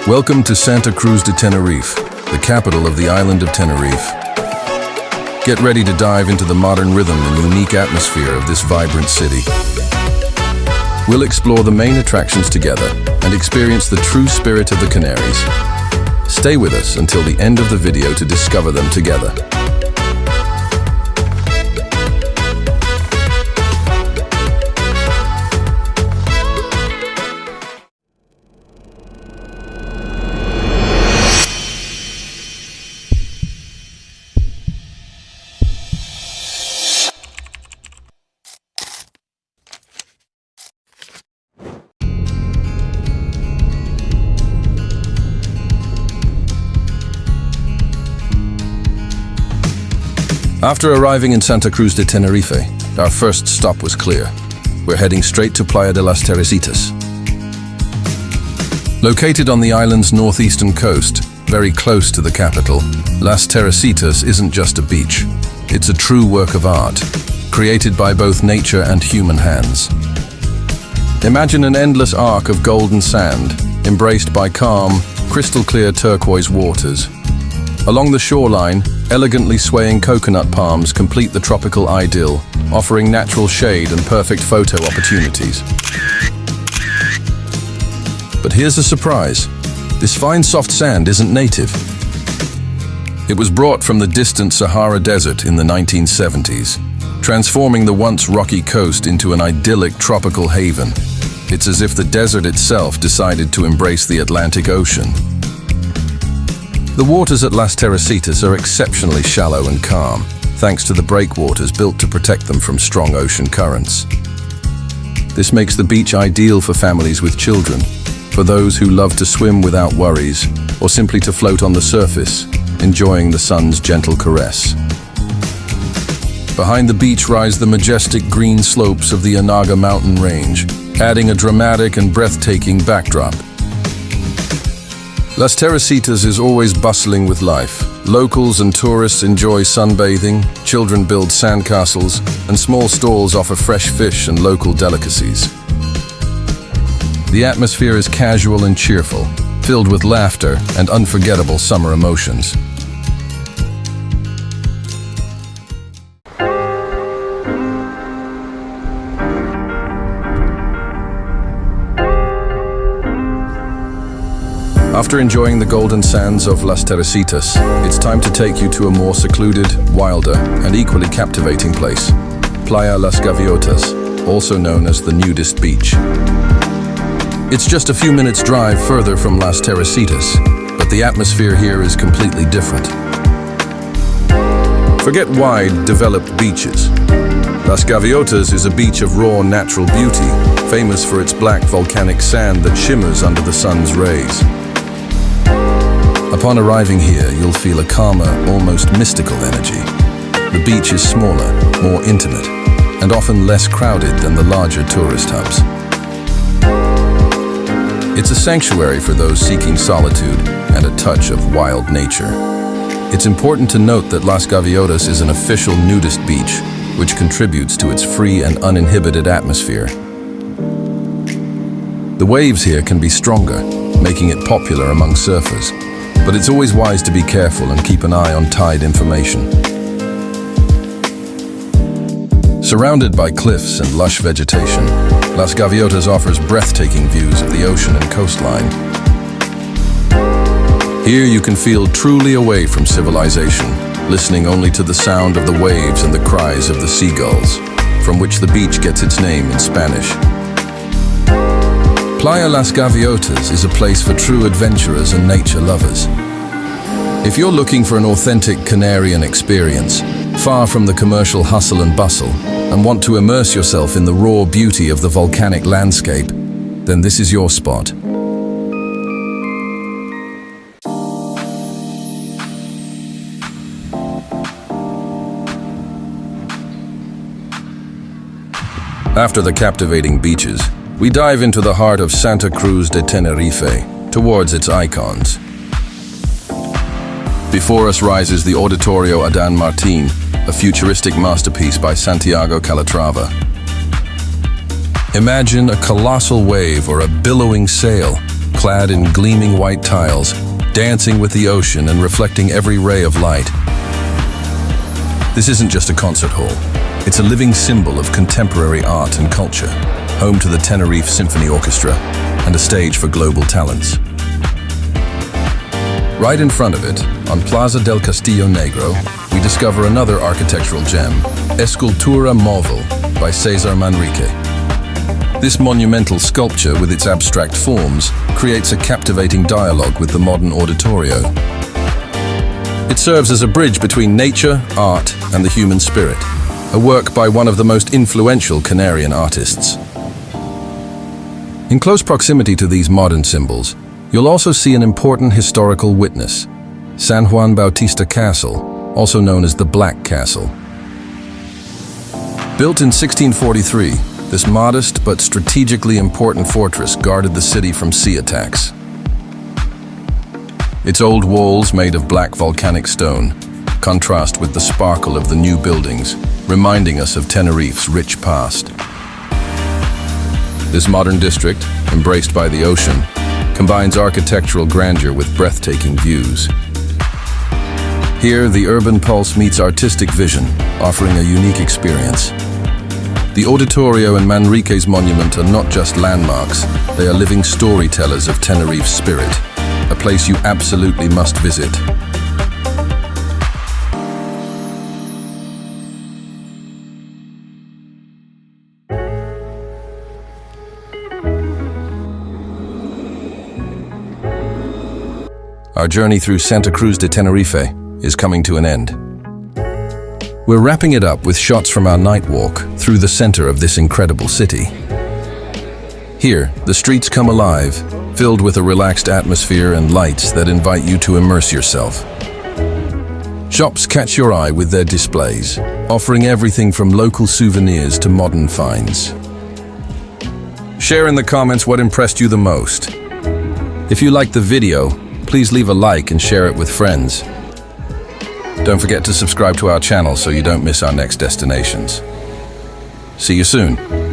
Welcome to Cruz de Tenerife, the capital of the island of Tenerife. Get ready to dive into the modern rhythm and unique atmosphere of this vibrant city. We'll explore the main attractions together and experience the true spirit of the Canaries. Stay with us until the end of the video to discover them together. After arriving in Cruz de Tenerife, our first stop was clear. We're heading straight to Playa Las Teresitas. Located on the island's northeastern coast, very close to the capital, Las Teresitas isn't just a beach. It's a true work of art, created by both nature and human hands. Imagine an endless arc of golden sand, embraced by calm, crystal-clear turquoise waters. Along the shoreline, elegantly swaying coconut palms complete the tropical idyll, offering natural shade and perfect photo opportunities. But here's a surprise. This fine soft sand isn't native. It was brought from the distant Sahara Desert in the 1970s, transforming the once rocky coast into an idyllic tropical haven. It's as if the desert itself decided to embrace the Atlantic Ocean. The waters at Las Teresitas are exceptionally shallow and calm, thanks to the breakwaters built to protect them from strong ocean currents. This makes the beach ideal for families with children, for those who love to swim without worries, or simply to float on the surface, enjoying the sun's gentle caress. Behind the beach rise the majestic green slopes of the Anaga mountain range, adding a dramatic and breathtaking backdrop. Las Teresitas is always bustling with life. Locals and tourists enjoy sunbathing, children build sandcastles, and small stalls offer fresh fish and local delicacies. The atmosphere is casual and cheerful, filled with laughter and unforgettable summer emotions. After enjoying the golden sands of Las Teresitas, it's time to take you to a more secluded, wilder, and equally captivating place, Playa Las Gaviotas, also known as the nudist beach. It's just a few minutes' drive further from Las Teresitas, but the atmosphere here is completely different. Forget wide, developed beaches. Las Gaviotas is a beach of raw natural beauty, famous for its black volcanic sand that shimmers under the sun's rays. Upon arriving here, you'll feel a calmer, almost mystical energy. The beach is smaller, more intimate, and often less crowded than the larger tourist hubs. It's a sanctuary for those seeking solitude and a touch of wild nature. It's important to note that Las Gaviotas is an official nudist beach, which contributes to its free and uninhibited atmosphere. The waves here can be stronger, making it popular among surfers. But it's always wise to be careful and keep an eye on tide information. Surrounded by cliffs and lush vegetation, Las Gaviotas offers breathtaking views of the ocean and coastline. Here you can feel truly away from civilization, listening only to the sound of the waves and the cries of the seagulls, from which the beach gets its name in Spanish. Playa Las Gaviotas is a place for true adventurers and nature lovers. If you're looking for an authentic Canarian experience, far from the commercial hustle and bustle, and want to immerse yourself in the raw beauty of the volcanic landscape, then this is your spot. After the captivating beaches, we dive into the heart of Cruz de Tenerife, towards its icons. Before us rises the Auditorio Adán Martín, a futuristic masterpiece by Santiago Calatrava. Imagine a colossal wave or a billowing sail, clad in gleaming white tiles, dancing with the ocean and reflecting every ray of light. This isn't just a concert hall. It's a living symbol of contemporary art and culture, home to the Tenerife Symphony Orchestra and a stage for global talents. Right in front of it, on Plaza del Castillo Negro, we discover another architectural gem, Escultura Móvil by César Manrique. This monumental sculpture, with its abstract forms, creates a captivating dialogue with the modern auditorio. It serves as a bridge between nature, art, and the human spirit, a work by one of the most influential Canarian artists. In close proximity to these modern symbols, you'll also see an important historical witness, San Juan Bautista Castle, also known as the Black Castle. Built in 1643, this modest but strategically important fortress guarded the city from sea attacks. Its old walls, made of black volcanic stone, contrast with the sparkle of the new buildings, reminding us of Tenerife's rich past. This modern district, embraced by the ocean, combines architectural grandeur with breathtaking views. Here, the urban pulse meets artistic vision, offering a unique experience. The Auditorio and Manrique's monument are not just landmarks, they are living storytellers of Tenerife's spirit, a place you absolutely must visit. Our journey through Cruz de Tenerife is coming to an end. We're wrapping it up with shots from our night walk through the center of this incredible city. Here, the streets come alive, filled with a relaxed atmosphere and lights that invite you to immerse yourself. Shops catch your eye with their displays, offering everything from local souvenirs to modern finds. Share in the comments what impressed you the most. If you liked the video, please leave a like and share it with friends. Don't forget to subscribe to our channel so you don't miss our next destinations. See you soon.